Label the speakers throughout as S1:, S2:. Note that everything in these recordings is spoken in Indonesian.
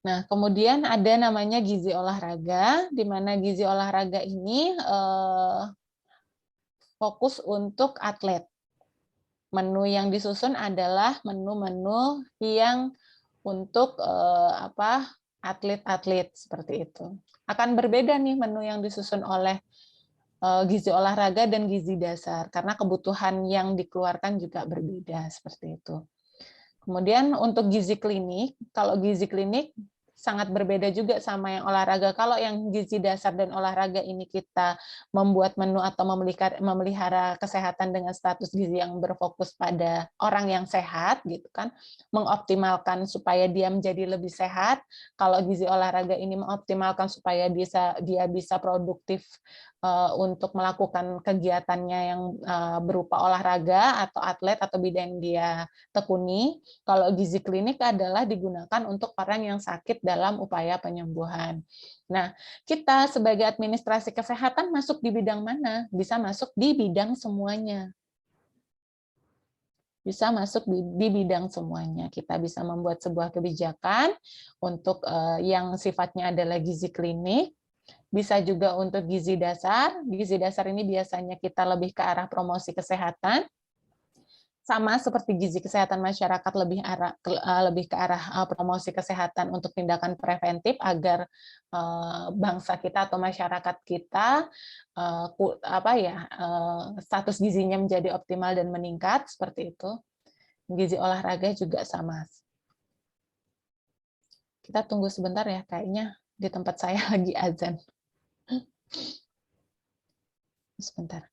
S1: Nah, kemudian ada namanya gizi olahraga, di mana gizi olahraga ini fokus untuk atlet. Menu yang disusun adalah menu-menu yang untuk atlet-atlet seperti itu. Akan berbeda nih menu yang disusun oleh gizi olahraga dan gizi dasar karena kebutuhan yang dikeluarkan juga berbeda seperti itu. Kemudian untuk gizi klinik, kalau gizi klinik sangat berbeda juga sama yang olahraga. Kalau yang gizi dasar dan olahraga ini kita membuat menu atau memelihara kesehatan dengan status gizi yang berfokus pada orang yang sehat, gitu kan, mengoptimalkan supaya dia menjadi lebih sehat. Kalau gizi olahraga ini mengoptimalkan supaya dia bisa produktif untuk melakukan kegiatannya yang berupa olahraga atau atlet atau bidang yang dia tekuni. Kalau gizi klinik adalah digunakan untuk orang yang sakit dalam upaya penyembuhan. Nah, kita sebagai administrasi kesehatan masuk di bidang mana? Bisa masuk di bidang semuanya. Bisa masuk di bidang semuanya. Kita bisa membuat sebuah kebijakan untuk yang sifatnya adalah gizi klinik, bisa juga untuk gizi dasar. Gizi dasar ini biasanya kita lebih ke arah promosi kesehatan, sama seperti gizi kesehatan masyarakat lebih ke arah promosi kesehatan untuk tindakan preventif agar bangsa kita atau masyarakat kita status gizinya menjadi optimal dan meningkat seperti itu. Gizi olahraga juga sama. Kita tunggu sebentar ya, kayaknya di tempat saya lagi azan. Sebentar.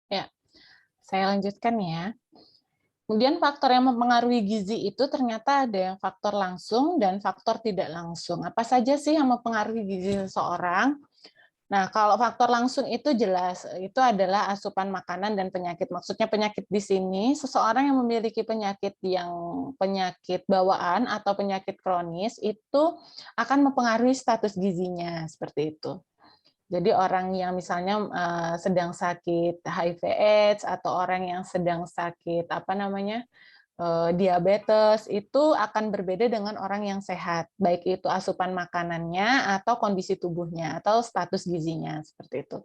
S1: Ya, saya lanjutkan ya. Kemudian faktor yang mempengaruhi gizi itu ternyata ada yang faktor langsung dan faktor tidak langsung. Apa saja sih yang mempengaruhi gizi seseorang? Nah, kalau faktor langsung itu jelas, itu adalah asupan makanan dan penyakit. Maksudnya penyakit di sini, seseorang yang memiliki penyakit bawaan atau penyakit kronis itu akan mempengaruhi status gizinya, seperti itu. Jadi orang yang misalnya sedang sakit HIV/AIDS atau orang yang sedang sakit diabetes itu akan berbeda dengan orang yang sehat, baik itu asupan makanannya atau kondisi tubuhnya atau status gizinya seperti itu.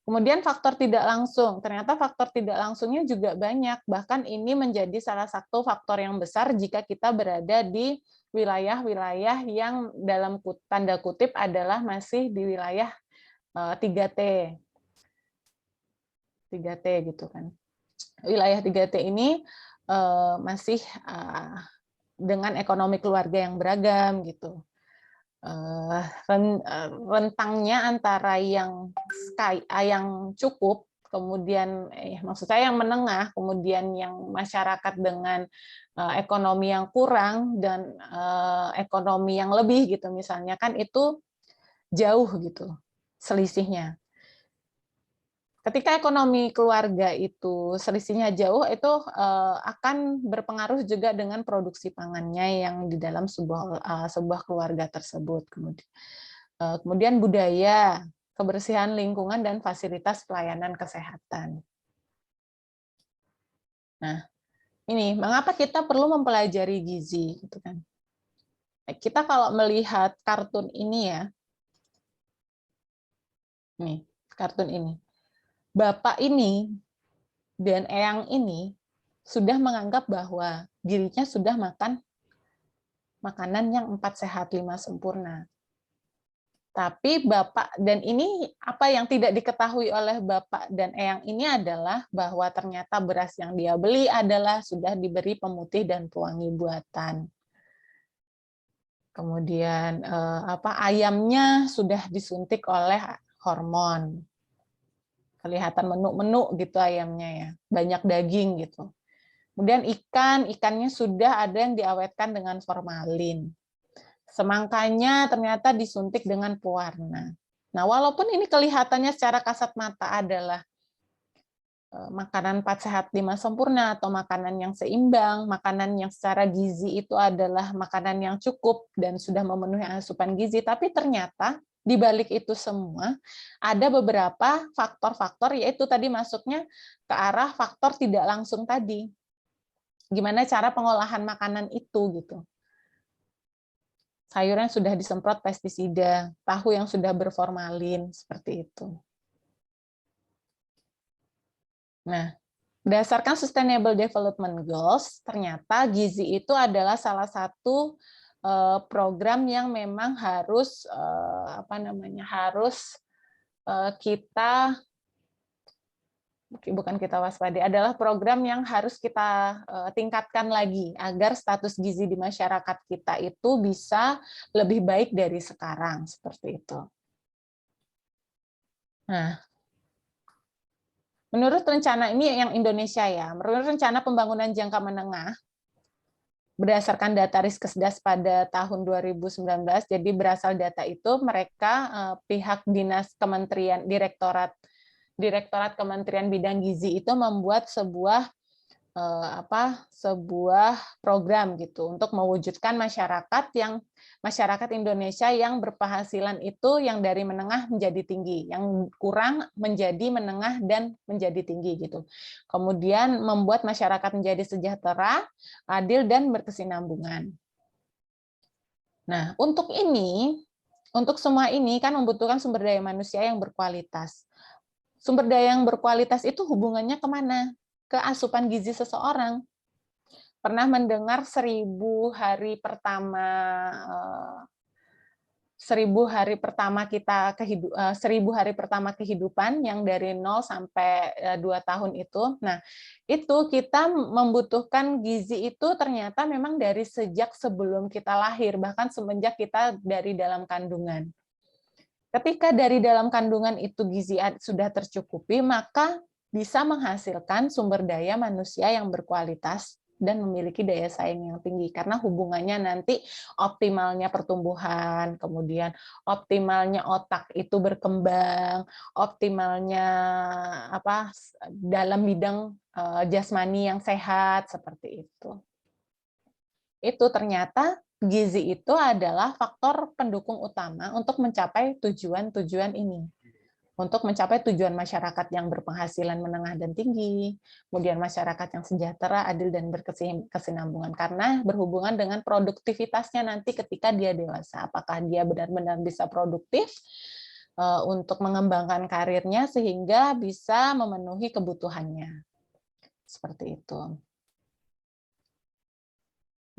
S1: Kemudian faktor tidak langsung, ternyata faktor tidak langsungnya juga banyak, bahkan ini menjadi salah satu faktor yang besar jika kita berada di wilayah-wilayah yang dalam tanda kutip adalah masih di wilayah 3T. 3T gitu kan. Wilayah 3T ini masih dengan ekonomi keluarga yang beragam gitu. rentangnya antara yang cukup, kemudian maksud saya yang menengah, kemudian yang masyarakat dengan ekonomi yang kurang dan ekonomi yang lebih gitu misalnya, kan itu jauh gitu selisihnya. Ketika ekonomi keluarga itu selisihnya jauh, itu akan berpengaruh juga dengan produksi pangannya yang di dalam sebuah keluarga tersebut. Kemudian budaya, kebersihan lingkungan, dan fasilitas pelayanan kesehatan. Nah, ini mengapa kita perlu mempelajari gizi, gitu kan? Kita kalau melihat kartun ini ya, nih kartun ini, bapak ini dan eyang ini sudah menganggap bahwa dirinya sudah makan makanan yang 4 sehat 5 sempurna. Tapi bapak dan ini apa yang tidak diketahui oleh bapak dan eyang ini adalah bahwa ternyata beras yang dia beli adalah sudah diberi pemutih dan pewangi buatan. Kemudian ayamnya sudah disuntik oleh hormon. Kelihatan menuk-menuk gitu ayamnya ya, banyak daging gitu. Kemudian ikannya sudah ada yang diawetkan dengan formalin. Semangkanya ternyata disuntik dengan pewarna. Nah, walaupun ini kelihatannya secara kasat mata adalah makanan 4 sehat 5 sempurna atau makanan yang seimbang, makanan yang secara gizi itu adalah makanan yang cukup dan sudah memenuhi asupan gizi, tapi ternyata di balik itu semua ada beberapa faktor-faktor, yaitu tadi masuknya ke arah faktor tidak langsung tadi. Gimana cara pengolahan makanan itu gitu. Sayur yang sudah disemprot pestisida, tahu yang sudah berformalin, seperti itu. Nah, berdasarkan Sustainable Development Goals, ternyata gizi itu adalah salah satu program yang memang harus kita waspadai, adalah program yang harus kita tingkatkan lagi agar status gizi di masyarakat kita itu bisa lebih baik dari sekarang, seperti itu. Nah, menurut rencana ini yang Indonesia ya, menurut rencana pembangunan jangka menengah, berdasarkan data Riskesdas pada tahun 2019, jadi berasal data itu mereka pihak dinas kementerian Direktorat Kementerian Bidang Gizi itu membuat sebuah program gitu untuk mewujudkan masyarakat Indonesia yang berpenghasilan itu yang dari menengah menjadi tinggi, yang kurang menjadi menengah dan menjadi tinggi gitu. Kemudian membuat masyarakat menjadi sejahtera, adil, dan berkesinambungan. Nah, untuk semua ini kan membutuhkan sumber daya manusia yang berkualitas. Sumber daya yang berkualitas itu hubungannya kemana? Ke asupan gizi seseorang. Pernah mendengar 1000 hari pertama 1000 hari pertama kehidupan yang dari 0 sampai 2 tahun itu. Nah, itu kita membutuhkan gizi itu ternyata memang dari sejak sebelum kita lahir, bahkan semenjak kita dari dalam kandungan. Ketika dari dalam kandungan itu gizi sudah tercukupi, maka bisa menghasilkan sumber daya manusia yang berkualitas dan memiliki daya saing yang tinggi, karena hubungannya nanti optimalnya pertumbuhan, kemudian optimalnya otak itu berkembang, optimalnya dalam bidang jasmani yang sehat, seperti itu. Itu ternyata gizi itu adalah faktor pendukung utama untuk mencapai tujuan-tujuan ini. Untuk mencapai tujuan masyarakat yang berpenghasilan menengah dan tinggi, kemudian masyarakat yang sejahtera, adil, dan berkesinambungan, karena berhubungan dengan produktivitasnya nanti ketika dia dewasa. Apakah dia benar-benar bisa produktif untuk mengembangkan karirnya sehingga bisa memenuhi kebutuhannya. Seperti itu.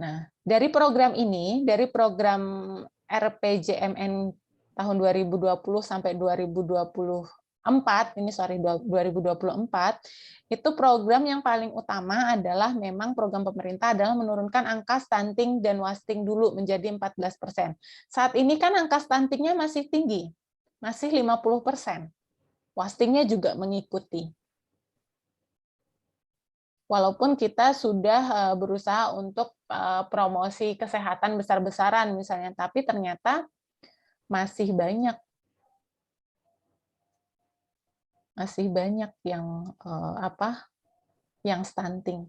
S1: Nah, dari program ini, dari program RPJMN tahun 2020 sampai 2024 itu program yang paling utama adalah memang program pemerintah adalah menurunkan angka stunting dan wasting dulu menjadi 14%. Saat ini kan angka stuntingnya masih tinggi, masih 50%. Wastingnya juga mengikuti. Walaupun kita sudah berusaha untuk promosi kesehatan besar-besaran misalnya, tapi ternyata masih banyak yang stunting.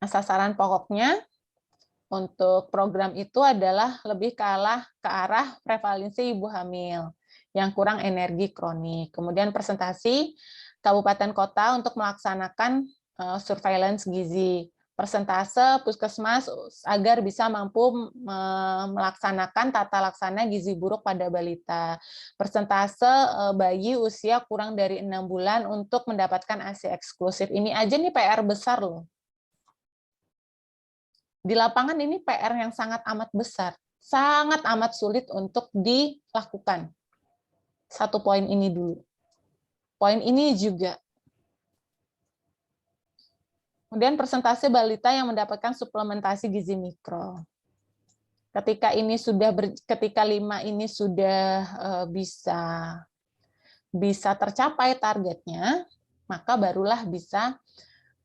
S1: Nah, sasaran pokoknya untuk program itu adalah lebih ke arah prevalensi ibu hamil yang kurang energi kronik. Kemudian presentasi kabupaten kota untuk melaksanakan surveillance gizi. Persentase puskesmas agar bisa mampu melaksanakan tata laksana gizi buruk pada balita. Persentase bayi usia kurang dari 6 bulan untuk mendapatkan ASI eksklusif. Ini aja nih PR besar loh. Di lapangan ini PR yang sangat amat besar, sangat amat sulit untuk dilakukan. Satu poin ini dulu. Poin ini juga. Kemudian persentase balita yang mendapatkan suplementasi gizi mikro. Ketika 5 ini sudah bisa tercapai targetnya, maka barulah bisa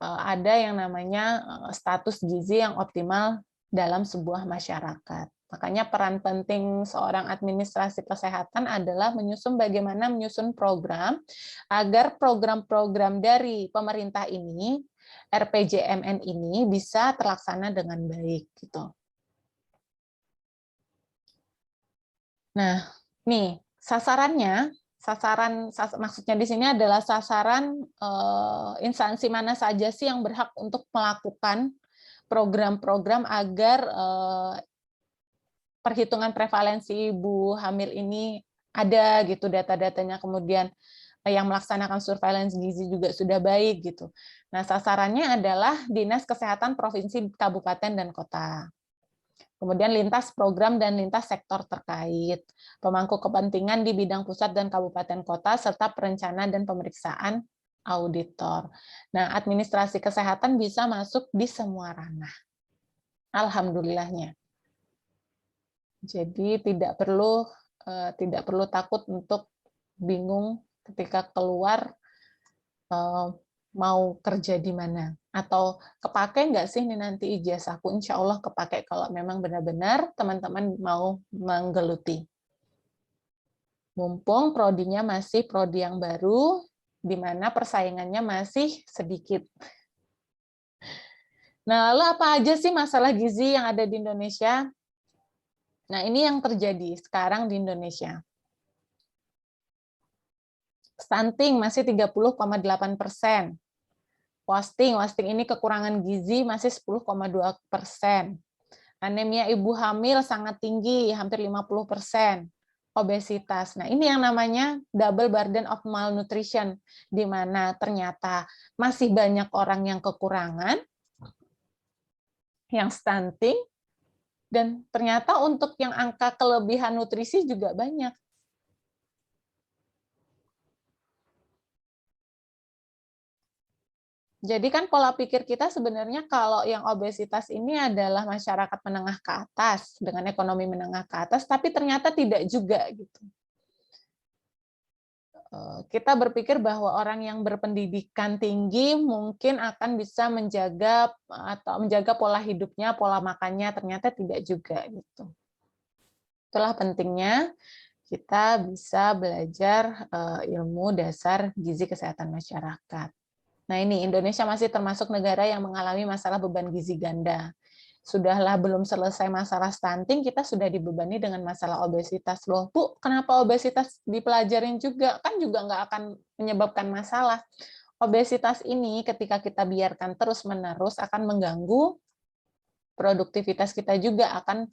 S1: ada yang namanya status gizi yang optimal dalam sebuah masyarakat. Makanya peran penting seorang administrasi kesehatan adalah bagaimana menyusun program agar program-program dari pemerintah ini, RPJMN ini bisa terlaksana dengan baik gitu. Nah, nih sasarannya, maksudnya di sini adalah sasaran instansi mana saja sih yang berhak untuk melakukan program-program agar perhitungan prevalensi ibu hamil ini ada gitu data-datanya, kemudian yang melaksanakan surveillance gizi juga sudah baik gitu. Nah, sasarannya adalah Dinas Kesehatan Provinsi, Kabupaten, dan Kota. Kemudian lintas program dan lintas sektor terkait, pemangku kepentingan di bidang pusat dan kabupaten kota, serta perencanaan dan pemeriksaan auditor. Nah, administrasi kesehatan bisa masuk di semua ranah. Alhamdulillahnya. Jadi tidak perlu takut untuk bingung ketika keluar mau kerja di mana, atau kepake nggak sih nih nanti ijazahku. Insya Allah kepake kalau memang benar-benar teman-teman mau menggeluti. Mumpung prodinya masih prodi yang baru, di mana persaingannya masih sedikit. Nah, lalu apa aja sih masalah gizi yang ada di Indonesia? Nah, ini yang terjadi sekarang di Indonesia. Stunting masih 30,8%. Wasting ini kekurangan gizi masih 10,2%. Anemia ibu hamil sangat tinggi, hampir 50%. Obesitas. Nah, ini yang namanya double burden of malnutrition, di mana ternyata masih banyak orang yang kekurangan, yang stunting, dan ternyata untuk yang angka kelebihan nutrisi juga banyak. Jadi kan pola pikir kita sebenarnya kalau yang obesitas ini adalah masyarakat menengah ke atas, dengan ekonomi menengah ke atas, tapi ternyata tidak juga gitu. Kita berpikir bahwa orang yang berpendidikan tinggi mungkin akan bisa menjaga pola hidupnya, pola makannya, ternyata tidak juga gitu. Itulah pentingnya kita bisa belajar ilmu dasar gizi kesehatan masyarakat. Nah, ini Indonesia masih termasuk negara yang mengalami masalah beban gizi ganda. Sudahlah belum selesai masalah stunting, kita sudah dibebani dengan masalah obesitas. Loh, Bu, kenapa obesitas dipelajarin juga? Kan juga nggak akan menyebabkan masalah. Obesitas ini ketika kita biarkan terus-menerus akan mengganggu produktivitas kita juga, akan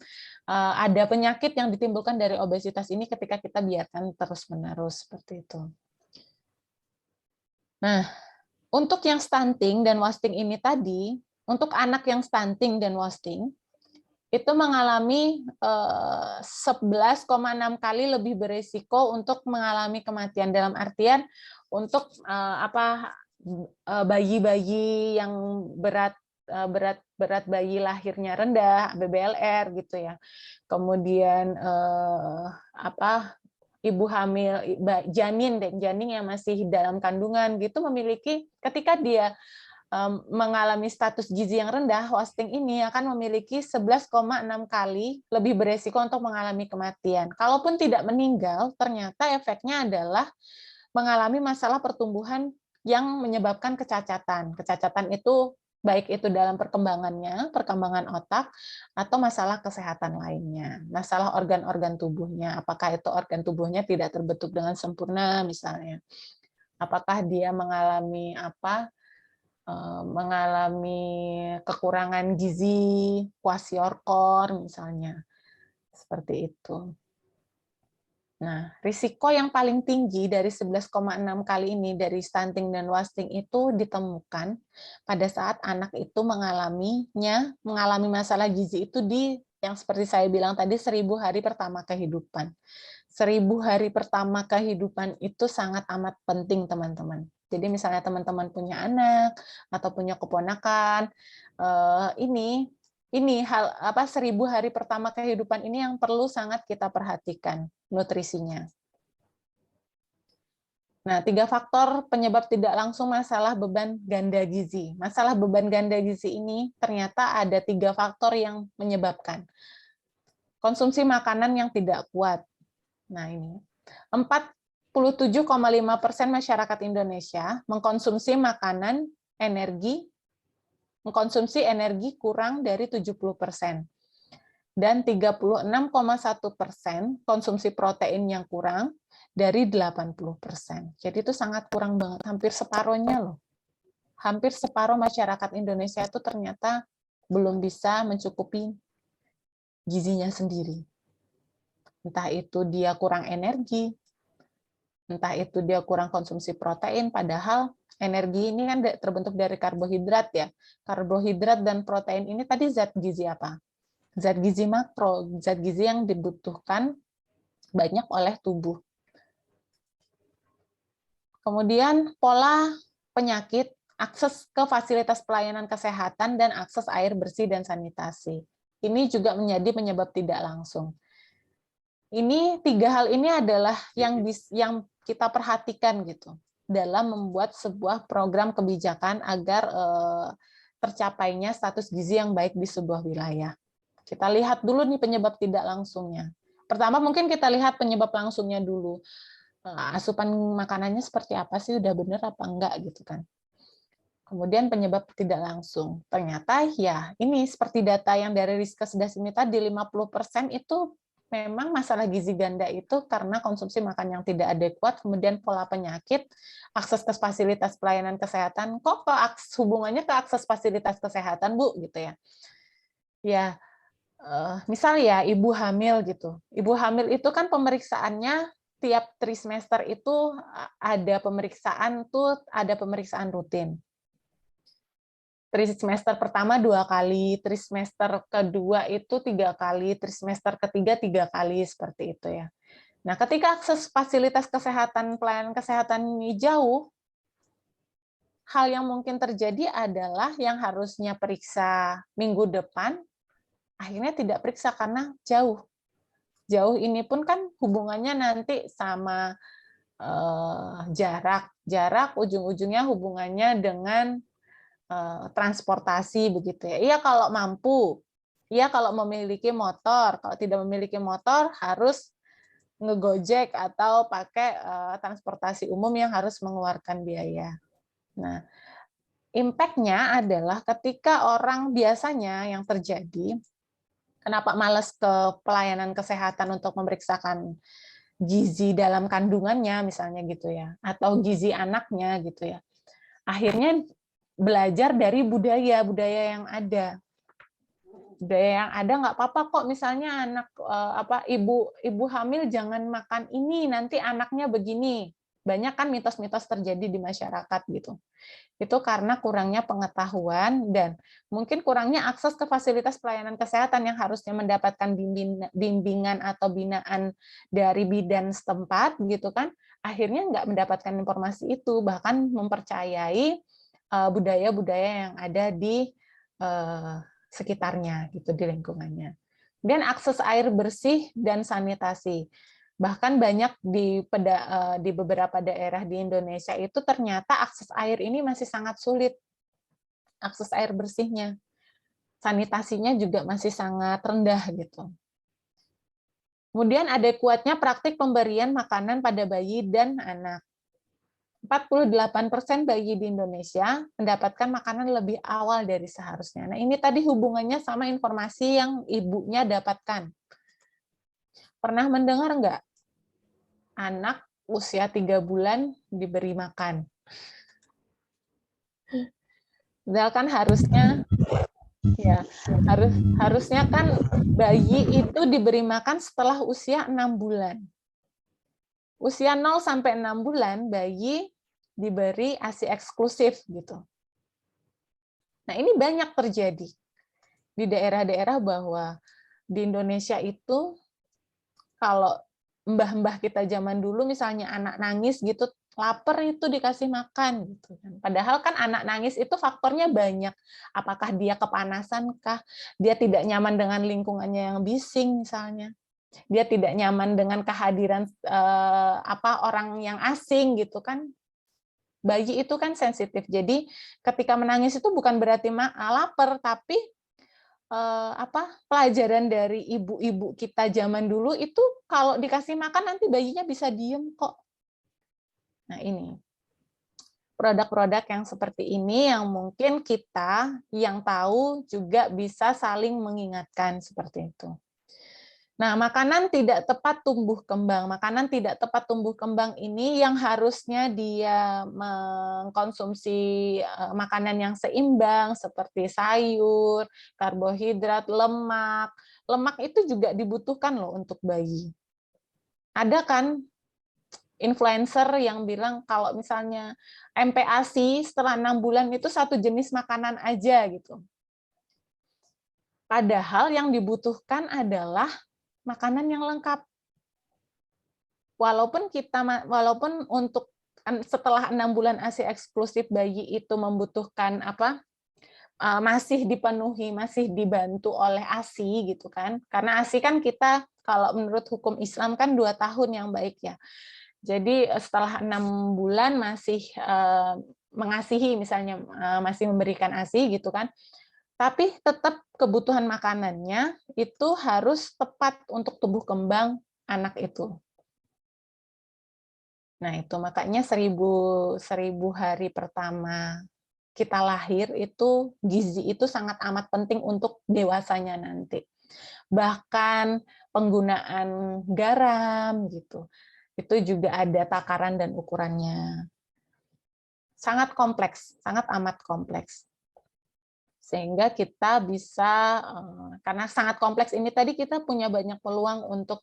S1: ada penyakit yang ditimbulkan dari obesitas ini ketika kita biarkan terus-menerus seperti itu. Nah, untuk yang stunting dan wasting ini tadi, untuk anak yang stunting dan wasting, itu mengalami 11,6 kali lebih beresiko untuk mengalami kematian, dalam artian untuk bayi-bayi yang berat bayi lahirnya rendah, BBLR gitu ya. Kemudian ibu hamil, janin yang masih dalam kandungan gitu memiliki, ketika dia mengalami status gizi yang rendah, wasting ini akan memiliki 11,6 kali lebih beresiko untuk mengalami kematian. Kalaupun tidak meninggal, ternyata efeknya adalah mengalami masalah pertumbuhan yang menyebabkan kecacatan. Kecacatan itu baik itu dalam perkembangannya, perkembangan otak, atau masalah kesehatan lainnya, masalah organ-organ tubuhnya, apakah itu organ tubuhnya tidak terbentuk dengan sempurna misalnya, apakah dia mengalami kekurangan gizi, kwashiorkor misalnya, seperti itu. Nah, risiko yang paling tinggi dari 11,6 kali ini dari stunting dan wasting itu ditemukan pada saat anak itu mengalami masalah gizi itu yang seperti saya bilang tadi 1000 hari pertama kehidupan. 1000 hari pertama kehidupan itu sangat amat penting, teman-teman. Jadi misalnya teman-teman punya anak atau punya keponakan, ini 1000 hari pertama kehidupan ini yang perlu sangat kita perhatikan nutrisinya. Nah, 3 faktor penyebab tidak langsung masalah beban ganda gizi. Masalah beban ganda gizi ini ternyata ada 3 faktor yang menyebabkan. Konsumsi makanan yang tidak kuat. Nah, ini 47,5% masyarakat Indonesia mengkonsumsi energi kurang dari 70%. Dan 36,1% konsumsi protein yang kurang dari 80%. Jadi itu sangat kurang banget, hampir separuhnya loh. Hampir separuh masyarakat Indonesia itu ternyata belum bisa mencukupi gizinya sendiri. Entah itu dia kurang energi, entah itu dia kurang konsumsi protein, padahal energi ini kan terbentuk dari karbohidrat ya. Karbohidrat dan protein ini tadi zat gizi apa? Zat gizi makro, zat gizi yang dibutuhkan banyak oleh tubuh. Kemudian pola penyakit, akses ke fasilitas pelayanan kesehatan, dan akses air bersih dan sanitasi. Ini juga menjadi penyebab tidak langsung. Ini 3 hal ini adalah yang kita perhatikan gitu dalam membuat sebuah program kebijakan agar tercapainya status gizi yang baik di sebuah wilayah. Kita lihat dulu nih penyebab tidak langsungnya. Pertama mungkin kita lihat penyebab langsungnya dulu. Asupan makanannya seperti apa sih, udah bener apa enggak gitu kan. Kemudian penyebab tidak langsung. Ternyata ya ini seperti data yang dari Riskesdas ini tadi, 50% itu memang masalah gizi ganda itu karena konsumsi makan yang tidak adekuat, kemudian pola penyakit, akses ke fasilitas pelayanan kesehatan. Kok hubungannya ke akses fasilitas kesehatan, Bu? Gitu ya. Ya, misal ya ibu hamil gitu. Ibu hamil itu kan pemeriksaannya tiap trimester itu ada pemeriksaan rutin. Trimester pertama 2 kali, trimester kedua itu 3 kali, trimester ketiga 3 kali, seperti itu ya. Nah, ketika akses fasilitas kesehatan, pelayanan kesehatan ini jauh, hal yang mungkin terjadi adalah yang harusnya periksa minggu depan, akhirnya tidak periksa karena jauh. Jauh ini pun kan hubungannya nanti sama jarak ujung-ujungnya hubungannya dengan transportasi begitu ya. Iya kalau mampu, iya kalau memiliki motor, kalau tidak memiliki motor harus ngegojek atau pakai transportasi umum yang harus mengeluarkan biaya. Nah, impact-nya adalah ketika orang biasanya yang terjadi, kenapa malas ke pelayanan kesehatan untuk memeriksakan gizi dalam kandungannya misalnya gitu ya, atau gizi anaknya gitu ya. Akhirnya belajar dari budaya yang ada. Budaya yang ada nggak apa-apa kok, misalnya ibu hamil jangan makan ini nanti anaknya begini. banyak kan mitos-mitos terjadi di masyarakat gitu. Itu karena kurangnya pengetahuan dan mungkin kurangnya akses ke fasilitas pelayanan kesehatan yang harusnya mendapatkan bimbingan atau binaan dari bidan setempat gitu kan, akhirnya nggak mendapatkan informasi itu, bahkan mempercayai budaya-budaya yang ada di sekitarnya gitu, di lingkungannya. Dan akses air bersih dan sanitasi. Bahkan banyak di beberapa daerah di Indonesia itu ternyata akses air ini masih sangat sulit. Akses air bersihnya. Sanitasinya juga masih sangat rendah gitu. Kemudian ada kuatnya praktik pemberian makanan pada bayi dan anak. 48% bayi di Indonesia mendapatkan makanan lebih awal dari seharusnya. Nah, ini tadi hubungannya sama informasi yang ibunya dapatkan. Pernah mendengar nggak? Anak usia 3 bulan diberi makan. Padahal kan harusnya harusnya kan bayi itu diberi makan setelah usia 6 bulan. Usia 0 sampai 6 bulan bayi diberi ASI eksklusif gitu. Nah, ini banyak terjadi di daerah-daerah bahwa di Indonesia itu kalau mbah-mbah kita zaman dulu misalnya anak nangis gitu, lapar itu dikasih makan gitu kan. Padahal kan anak nangis itu faktornya banyak. Apakah dia kepanasan kah? Dia tidak nyaman dengan lingkungannya yang bising misalnya. Dia tidak nyaman dengan kehadiran orang yang asing gitu kan. Bayi itu kan sensitif. Jadi ketika menangis itu bukan berarti lapar, tapi pelajaran dari ibu-ibu kita zaman dulu itu kalau dikasih makan nanti bayinya bisa diem kok. Nah, ini produk-produk yang seperti ini yang mungkin kita yang tahu juga bisa saling mengingatkan seperti itu. Nah, makanan tidak tepat tumbuh kembang. Makanan tidak tepat tumbuh kembang ini yang harusnya dia mengkonsumsi makanan yang seimbang seperti sayur, karbohidrat, lemak. Lemak itu juga dibutuhkan loh untuk bayi. Ada kan influencer yang bilang kalau misalnya MPASI setelah 6 bulan itu satu jenis makanan aja gitu. Padahal yang dibutuhkan adalah makanan yang lengkap. Walaupun untuk setelah 6 bulan ASI eksklusif bayi itu membutuhkan masih dipenuhi, masih dibantu oleh ASI gitu kan. Karena ASI kan kita kalau menurut hukum Islam kan 2 tahun yang baik ya. Jadi setelah 6 bulan masih mengasihi misalnya masih memberikan ASI gitu kan. Tapi tetap kebutuhan makanannya itu harus tepat untuk tumbuh kembang anak itu. Nah, itu makanya 1000 hari pertama kita lahir itu gizi itu sangat amat penting untuk dewasanya nanti. Bahkan penggunaan garam gitu. Itu juga ada takaran dan ukurannya. Sangat kompleks, sangat amat kompleks. Sehingga kita bisa karena sangat kompleks ini tadi kita punya banyak peluang untuk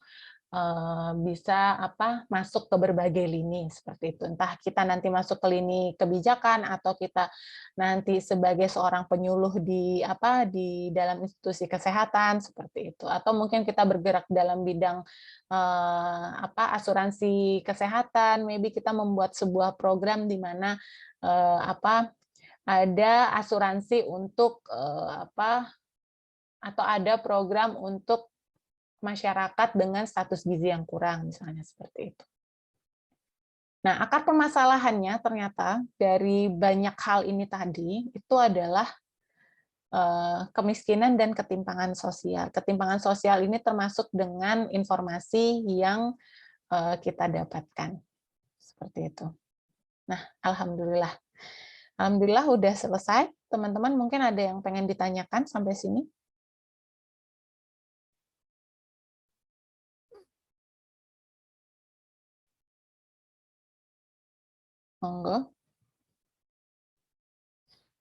S1: bisa masuk ke berbagai lini seperti itu. Entah kita nanti masuk ke lini kebijakan atau kita nanti sebagai seorang penyuluh di dalam institusi kesehatan seperti itu. Atau mungkin kita bergerak dalam bidang asuransi kesehatan, maybe kita membuat sebuah program di mana ada asuransi untuk atau ada program untuk masyarakat dengan status gizi yang kurang, misalnya seperti itu. Nah, akar permasalahannya ternyata dari banyak hal ini tadi, itu adalah kemiskinan dan ketimpangan sosial. Ketimpangan sosial ini termasuk dengan informasi yang kita dapatkan. Seperti itu. Nah, alhamdulillah. Alhamdulillah udah selesai. Teman-teman mungkin ada yang pengen ditanyakan sampai sini? Monggo.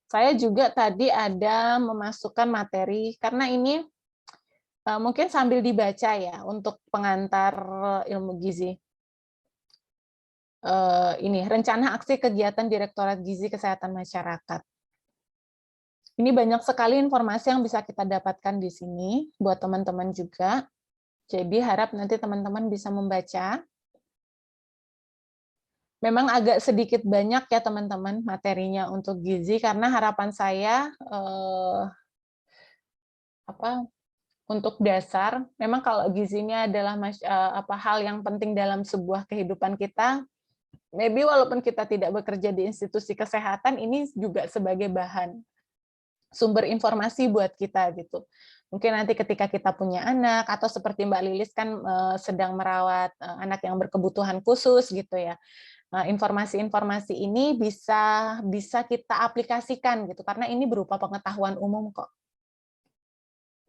S1: Saya juga tadi ada memasukkan materi, karena ini mungkin sambil dibaca ya, untuk pengantar ilmu gizi. ini rencana aksi kegiatan Direktorat Gizi Kesehatan Masyarakat. Ini banyak sekali informasi yang bisa kita dapatkan di sini buat teman-teman juga. Jadi harap nanti teman-teman bisa membaca. Memang agak sedikit banyak ya teman-teman materinya untuk gizi karena harapan saya untuk dasar. Memang kalau gizinya adalah hal yang penting dalam sebuah kehidupan kita. Maybe walaupun kita tidak bekerja di institusi kesehatan, ini juga sebagai bahan sumber informasi buat kita gitu. Mungkin nanti ketika kita punya anak atau seperti Mbak Lilis kan sedang merawat anak yang berkebutuhan khusus gitu ya. Informasi-informasi ini bisa kita aplikasikan gitu karena ini berupa pengetahuan umum kok.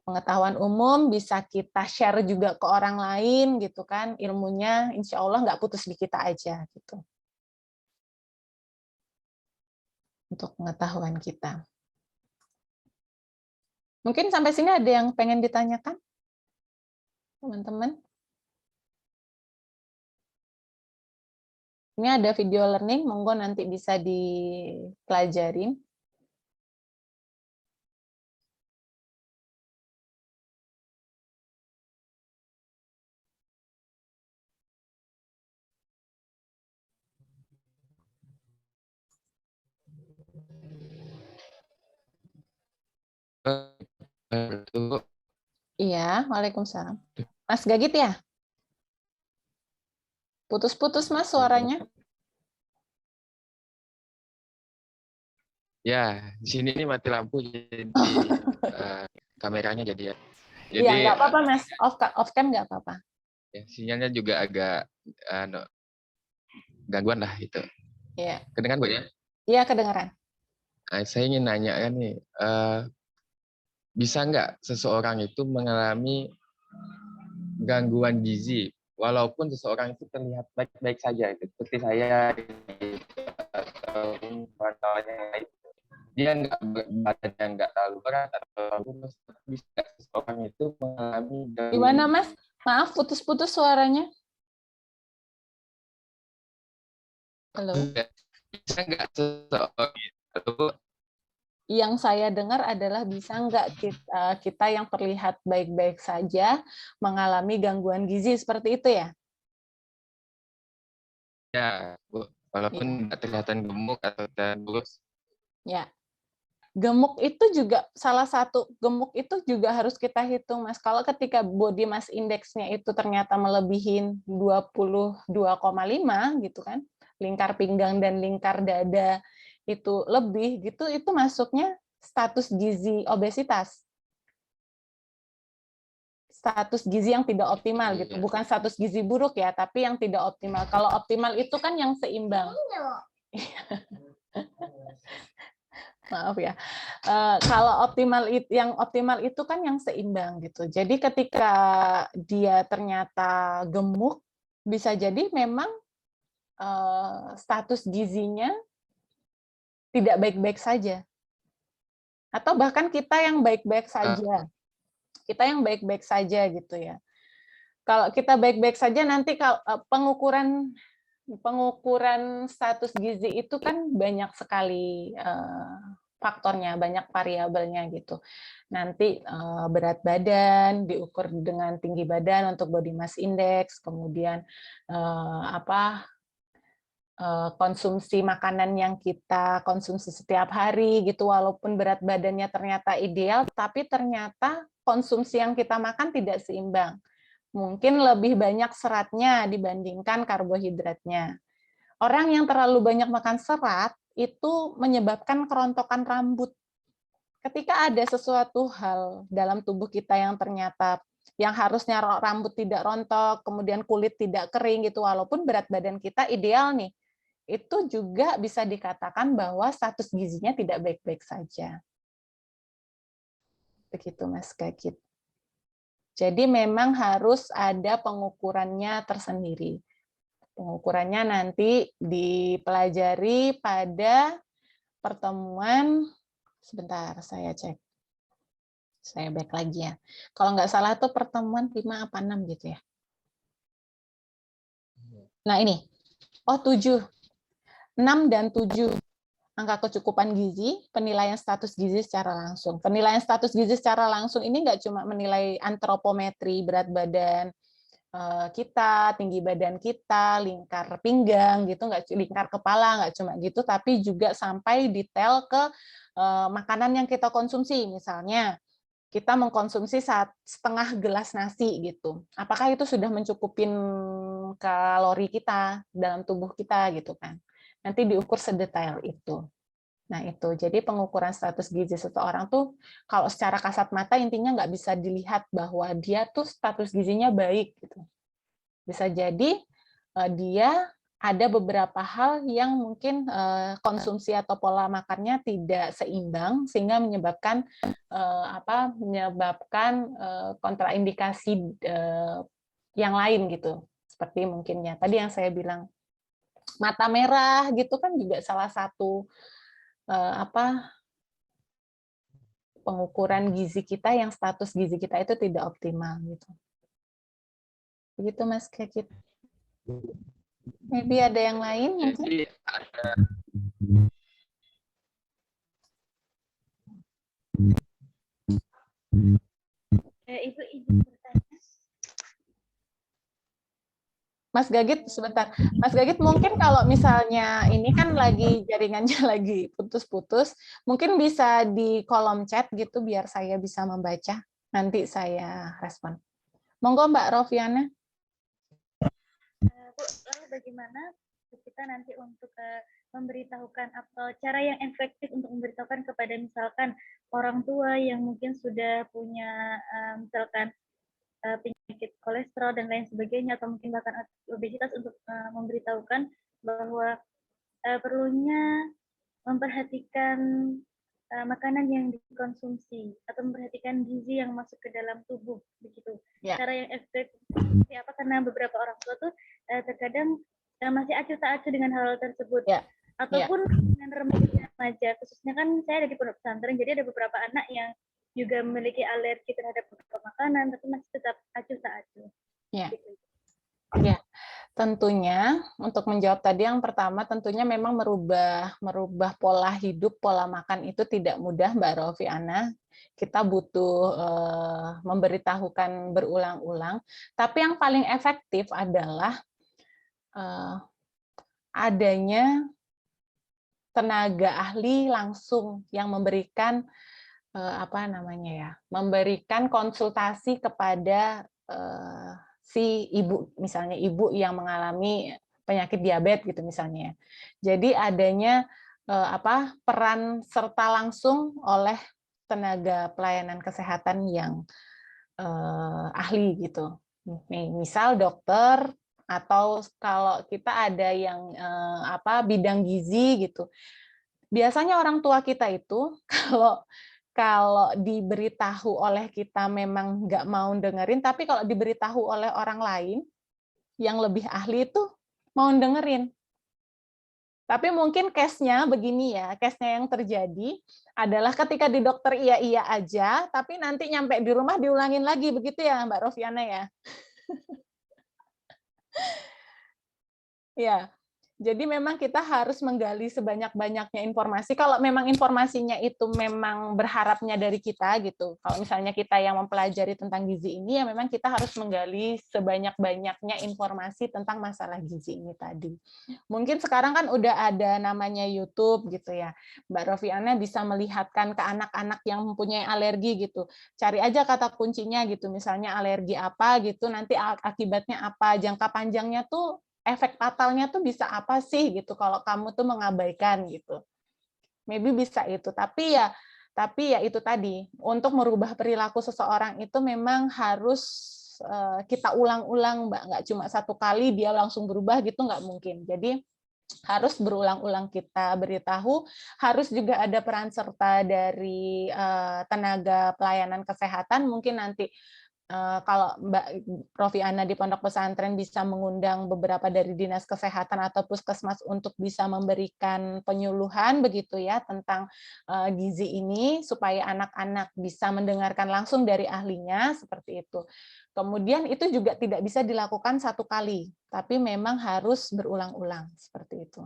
S1: Pengetahuan umum bisa kita share juga ke orang lain gitu kan, ilmunya insya Allah nggak putus di kita aja gitu. Untuk pengetahuan kita. Mungkin sampai sini ada yang pengen ditanyakan, teman-teman? Ini ada video learning, monggo nanti bisa dipelajarin. Iya, waalaikumsalam. Mas Gagit ya? Putus-putus Mas suaranya.
S2: Ya, di sini ini mati lampu jadi kameranya jadi ya.
S1: Iya, nggak apa-apa Mas. Off cam nggak apa-apa.
S2: Ya, sinyalnya juga agak gangguan lah itu.
S1: Iya.
S2: Kedengaran Bu ya?
S1: Iya, kedengaran.
S2: Saya ingin nanya kan nih, bisa nggak seseorang itu mengalami gangguan gizi walaupun seseorang itu terlihat baik-baik saja, seperti saya atau kawan-kawannya lain. Dia nggak badannya nggak terlalu berat atau bisa seseorang itu mengalami
S1: Gimana Mas? Maaf, putus-putus suaranya. Halo.
S2: Bisa nggak seseorang itu?
S1: Yang saya dengar adalah bisa nggak kita yang terlihat baik-baik saja mengalami gangguan gizi seperti itu ya?
S2: Ya, Bu. Walaupun nggak kelihatan gemuk atau kurus.
S1: Ya. Gemuk itu juga salah satu gemuk itu juga harus kita hitung Mas. Kalau ketika body mass index-nya itu ternyata melebihi 22,5 gitu kan, lingkar pinggang dan lingkar dada itu lebih gitu, itu masuknya status gizi obesitas. Status gizi yang tidak optimal gitu, bukan status gizi buruk ya, tapi yang tidak optimal. Kalau optimal itu kan yang seimbang. Maaf ya. Kalau yang optimal itu kan yang seimbang gitu. Jadi ketika dia ternyata gemuk, bisa jadi memang status gizinya tidak baik-baik saja. Atau bahkan kita yang baik-baik saja. Kita yang baik-baik saja gitu ya. Kalau kita baik-baik saja nanti kalau pengukuran status gizi itu kan banyak sekali faktornya, banyak variabelnya gitu. Nanti berat badan diukur dengan tinggi badan untuk body mass index, kemudian konsumsi makanan yang kita konsumsi setiap hari gitu, walaupun berat badannya ternyata ideal, tapi ternyata konsumsi yang kita makan tidak seimbang. Mungkin lebih banyak seratnya dibandingkan karbohidratnya. Orang yang terlalu banyak makan serat itu menyebabkan kerontokan rambut. Ketika ada sesuatu hal dalam tubuh kita yang ternyata yang harusnya rambut tidak rontok, kemudian kulit tidak kering gitu, walaupun berat badan kita ideal nih, itu juga bisa dikatakan bahwa status gizinya tidak baik-baik saja. Begitu Mas Gagit. Jadi memang harus ada pengukurannya tersendiri. Pengukurannya nanti dipelajari pada pertemuan, sebentar saya cek. Saya back lagi ya. Kalau nggak salah tuh pertemuan 5 apa 6 gitu ya. Nah ini. Oh, 7. 6 dan 7. Angka kecukupan gizi, penilaian status gizi secara langsung. Penilaian status gizi secara langsung ini nggak cuma menilai antropometri, berat badan kita, tinggi badan kita, lingkar pinggang, gitu, nggak lingkar kepala, nggak cuma gitu, tapi juga sampai detail ke makanan yang kita konsumsi. Misalnya, kita mengkonsumsi setengah gelas nasi, gitu. Apakah itu sudah mencukupin kalori kita dalam tubuh kita, gitu kan? Nanti diukur sedetail itu. Nah, itu. Jadi pengukuran status gizi seseorang tuh kalau secara kasat mata intinya nggak bisa dilihat bahwa dia tuh status gizinya baik gitu. Bisa jadi dia ada beberapa hal yang mungkin konsumsi atau pola makannya tidak seimbang sehingga menyebabkan kontraindikasi yang lain gitu. Seperti mungkinnya tadi yang saya bilang mata merah gitu kan juga salah satu pengukuran gizi kita yang status gizi kita itu tidak optimal gitu. Begitu Mas Kekit. Maybe ada yang lain mungkin?
S2: Jadi ada
S3: Ibu bertanya.
S1: Mas Gagit sebentar. Mas Gagit mungkin kalau misalnya ini kan lagi jaringannya lagi putus-putus, mungkin bisa di kolom chat gitu biar saya bisa membaca. Nanti saya respon. Monggo Mbak Rofiana.
S3: Bu, lalu bagaimana kita nanti untuk memberitahukan cara yang efektif untuk memberitahukan kepada misalkan orang tua yang mungkin sudah punya misalkan penyakit kolesterol dan lain sebagainya atau mungkin bahkan obesitas untuk memberitahukan bahwa perlunya memperhatikan makanan yang dikonsumsi atau memperhatikan gizi yang masuk ke dalam tubuh begitu. Ya. Cara yang efektif seperti apa karena beberapa orang tua tuh terkadang masih acuh tak acuh dengan hal tersebut. Ya. Ataupun dengan remaja, khususnya kan saya ada di pondok pesantren, jadi ada beberapa anak yang juga memiliki alergi terhadap beberapa makanan, tapi masih tetap acuh tak acuh.
S1: Ya. Gitu. Ya. Tentunya untuk menjawab tadi yang pertama tentunya memang merubah pola hidup, pola makan itu tidak mudah Mbak Rofiana. Kita butuh memberitahukan berulang-ulang. Tapi yang paling efektif adalah adanya tenaga ahli langsung yang memberikan memberikan konsultasi kepada si ibu, misalnya ibu yang mengalami penyakit diabetes gitu misalnya. Jadi adanya peran serta langsung oleh tenaga pelayanan kesehatan yang ahli gitu. Nih, misal dokter atau kalau kita ada yang bidang gizi gitu. Biasanya orang tua kita itu kalau diberitahu oleh kita memang nggak mau dengerin, tapi kalau diberitahu oleh orang lain yang lebih ahli itu mau dengerin. Tapi mungkin case-nya begini ya, case-nya yang terjadi adalah ketika di dokter iya-iya aja, tapi nanti nyampe di rumah diulangin lagi, begitu ya Mbak Rofiana ya? Ya. Jadi memang kita harus menggali sebanyak-banyaknya informasi. Kalau memang informasinya itu memang berharapnya dari kita gitu. Kalau misalnya kita yang mempelajari tentang gizi ini, ya memang kita harus menggali sebanyak-banyaknya informasi tentang masalah gizi ini tadi. Mungkin sekarang kan udah ada namanya YouTube gitu ya. Mbak Rofiana bisa melihatkan ke anak-anak yang mempunyai alergi gitu. Cari aja kata kuncinya gitu. Misalnya alergi apa gitu, nanti akibatnya apa, jangka panjangnya tuh efek fatalnya tuh bisa apa sih gitu kalau kamu tuh mengabaikan gitu. Maybe bisa itu, tapi ya itu tadi, untuk merubah perilaku seseorang itu memang harus kita ulang-ulang, Mbak, nggak cuma satu kali dia langsung berubah gitu, nggak mungkin. Jadi harus berulang-ulang kita beritahu, harus juga ada peran serta dari tenaga pelayanan kesehatan, mungkin nanti kalau Mbak Rofiana di pondok pesantren bisa mengundang beberapa dari dinas kesehatan atau puskesmas untuk bisa memberikan penyuluhan begitu ya tentang gizi ini supaya anak-anak bisa mendengarkan langsung dari ahlinya seperti itu. Kemudian itu juga tidak bisa dilakukan satu kali, tapi memang harus berulang-ulang seperti itu.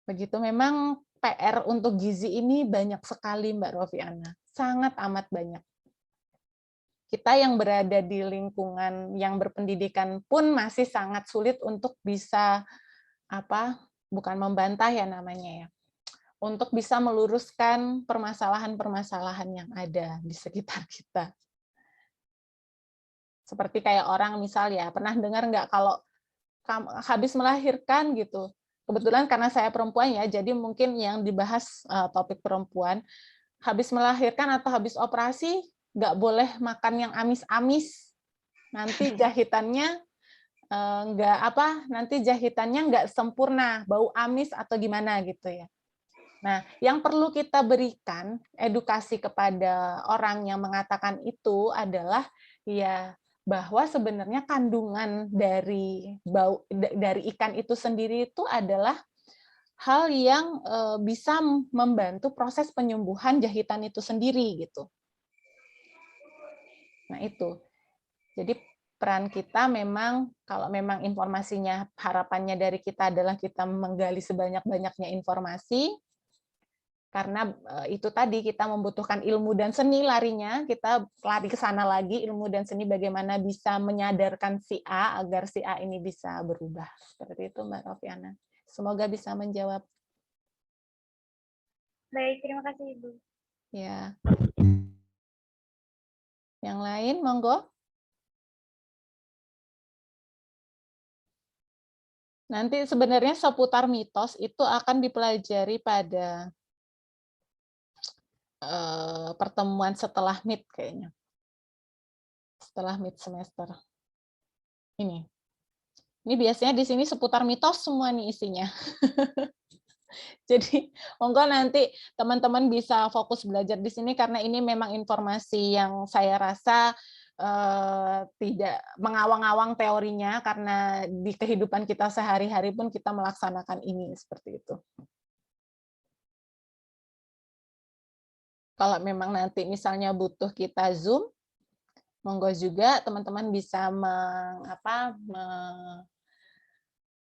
S1: Begitu, memang PR untuk gizi ini banyak sekali Mbak Rofiana, sangat amat banyak. Kita yang berada di lingkungan yang berpendidikan pun masih sangat sulit untuk bisa bukan membantah ya namanya ya, untuk bisa meluruskan permasalahan-permasalahan yang ada di sekitar kita. Seperti kayak orang misal ya, pernah dengar nggak kalau habis melahirkan gitu, kebetulan karena saya perempuan ya, jadi mungkin yang dibahas topik perempuan, habis melahirkan atau habis operasi nggak boleh makan yang amis-amis, nanti jahitannya nanti jahitannya nggak sempurna, bau amis atau gimana gitu ya. Nah, yang perlu kita berikan edukasi kepada orang yang mengatakan itu adalah ya bahwa sebenarnya kandungan dari ikan itu sendiri itu adalah hal yang bisa membantu proses penyembuhan jahitan itu sendiri gitu. Nah, itu. Jadi peran kita memang, kalau memang informasinya, harapannya dari kita adalah kita menggali sebanyak-banyaknya informasi, karena itu tadi kita membutuhkan ilmu dan seni larinya, kita lari ke sana lagi, ilmu dan seni bagaimana bisa menyadarkan si A agar si A ini bisa berubah. Seperti itu Mbak Rofiana. Semoga bisa menjawab.
S3: Baik, terima kasih Ibu.
S1: Ya. Yang lain, monggo. Nanti sebenarnya seputar mitos itu akan dipelajari pada pertemuan setelah mid kayaknya. Setelah mid semester. Ini biasanya di sini seputar mitos semua nih isinya. Jadi monggo nanti teman-teman bisa fokus belajar di sini karena ini memang informasi yang saya rasa tidak mengawang-awang teorinya, karena di kehidupan kita sehari-hari pun kita melaksanakan ini seperti itu. Kalau memang nanti misalnya butuh kita Zoom, monggo juga teman-teman bisa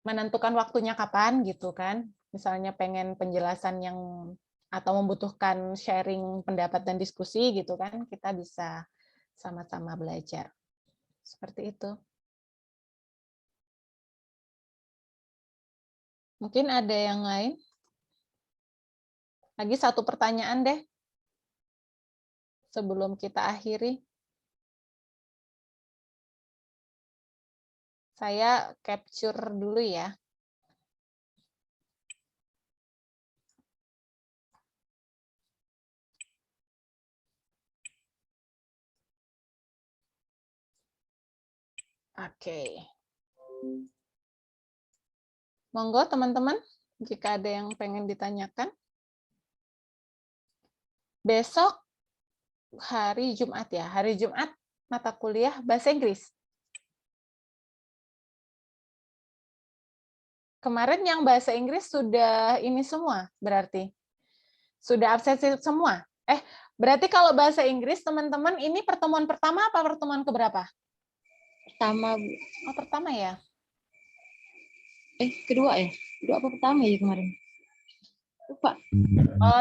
S1: menentukan waktunya kapan gitu kan. Misalnya pengen penjelasan yang atau membutuhkan sharing pendapat dan diskusi gitu kan, kita bisa sama-sama belajar. Seperti itu. Mungkin ada yang lain? Lagi satu pertanyaan deh. Sebelum kita akhiri. Saya capture dulu ya. Oke. Monggo teman-teman, jika ada yang pengen ditanyakan. Besok hari Jumat ya, hari Jumat mata kuliah bahasa Inggris. Kemarin yang bahasa Inggris sudah ini semua berarti. Sudah absensi semua. Berarti kalau bahasa Inggris teman-teman ini pertemuan pertama apa pertemuan keberapa?
S4: Pertama, Bu.
S1: Oh, pertama ya.
S4: Kedua ya? Kedua apa pertama ya kemarin? Lupa.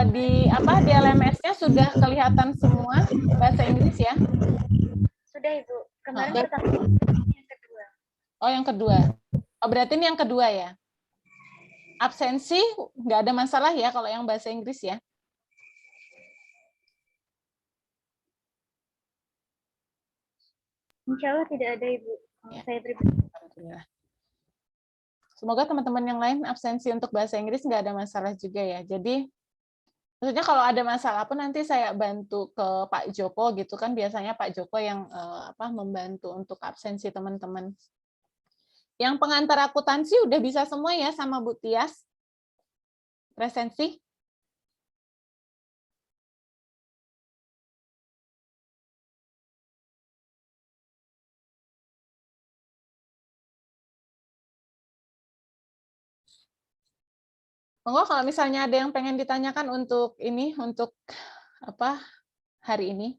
S1: Di LMS-nya sudah kelihatan semua bahasa Inggris ya?
S3: Sudah Ibu. Kemarin
S4: Udah.
S3: pertama, yang kedua.
S1: Oh, yang kedua. Oh, berarti ini yang kedua ya? Absensi nggak ada masalah ya kalau yang bahasa Inggris ya?
S3: Insya Allah tidak ada Ibu.
S1: Ya.
S3: Saya pribadi.
S1: Alhamdulillah. Semoga teman-teman yang lain absensi untuk bahasa Inggris nggak ada masalah juga ya. Jadi, maksudnya kalau ada masalah pun nanti saya bantu ke Pak Joko gitu kan. Biasanya Pak Joko yang membantu untuk absensi teman-teman. Yang pengantar akuntansi udah bisa semua ya sama Bu Tias? Presensi? Monggo kalau misalnya ada yang pengen ditanyakan untuk ini, untuk apa hari ini.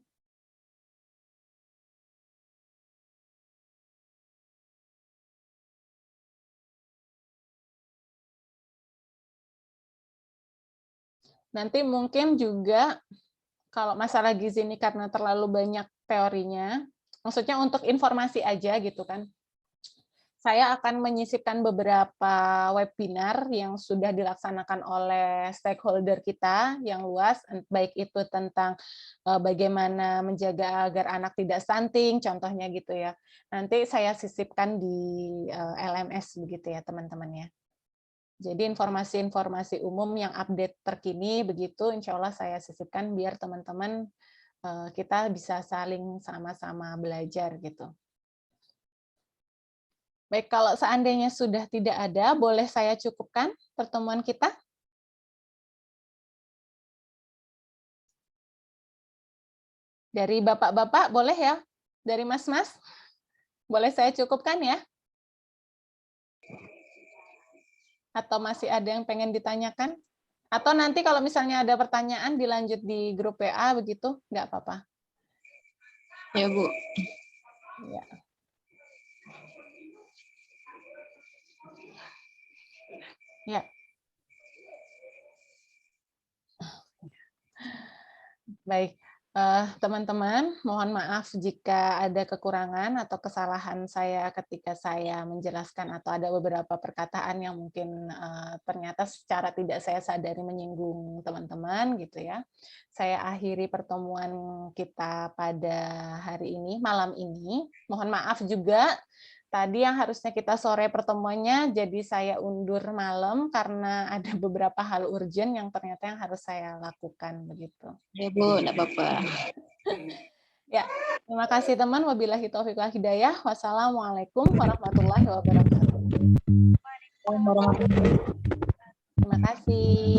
S1: Nanti mungkin juga kalau masalah gizi ini karena terlalu banyak teorinya, maksudnya untuk informasi aja gitu kan. Saya akan menyisipkan beberapa webinar yang sudah dilaksanakan oleh stakeholder kita yang luas, baik itu tentang bagaimana menjaga agar anak tidak stunting, contohnya gitu ya. Nanti saya sisipkan di LMS begitu ya teman-teman ya. Jadi informasi-informasi umum yang update terkini begitu, insya Allah saya sisipkan biar teman-teman kita bisa saling sama-sama belajar gitu. Baik, kalau seandainya sudah tidak ada, boleh saya cukupkan pertemuan kita? Dari Bapak-Bapak boleh ya? Dari Mas-Mas? Boleh saya cukupkan ya? Atau masih ada yang pengen ditanyakan? Atau nanti kalau misalnya ada pertanyaan dilanjut di grup WA begitu, nggak apa-apa?
S4: Ya, Bu.
S1: Ya. Ya. Baik, teman-teman, mohon maaf jika ada kekurangan atau kesalahan saya ketika saya menjelaskan atau ada beberapa perkataan yang mungkin ternyata secara tidak saya sadari menyinggung teman-teman gitu ya. Saya akhiri pertemuan kita pada hari ini, malam ini. Mohon maaf juga tadi yang harusnya kita sore pertemuannya, jadi saya undur malam karena ada beberapa hal urgent yang ternyata yang harus saya lakukan begitu.
S4: Ya, Bu, enggak apa-apa.
S1: Ya, terima kasih teman. Wabillahi taufiq wal hidayah. Wassalamualaikum warahmatullahi wabarakatuh. Terima kasih.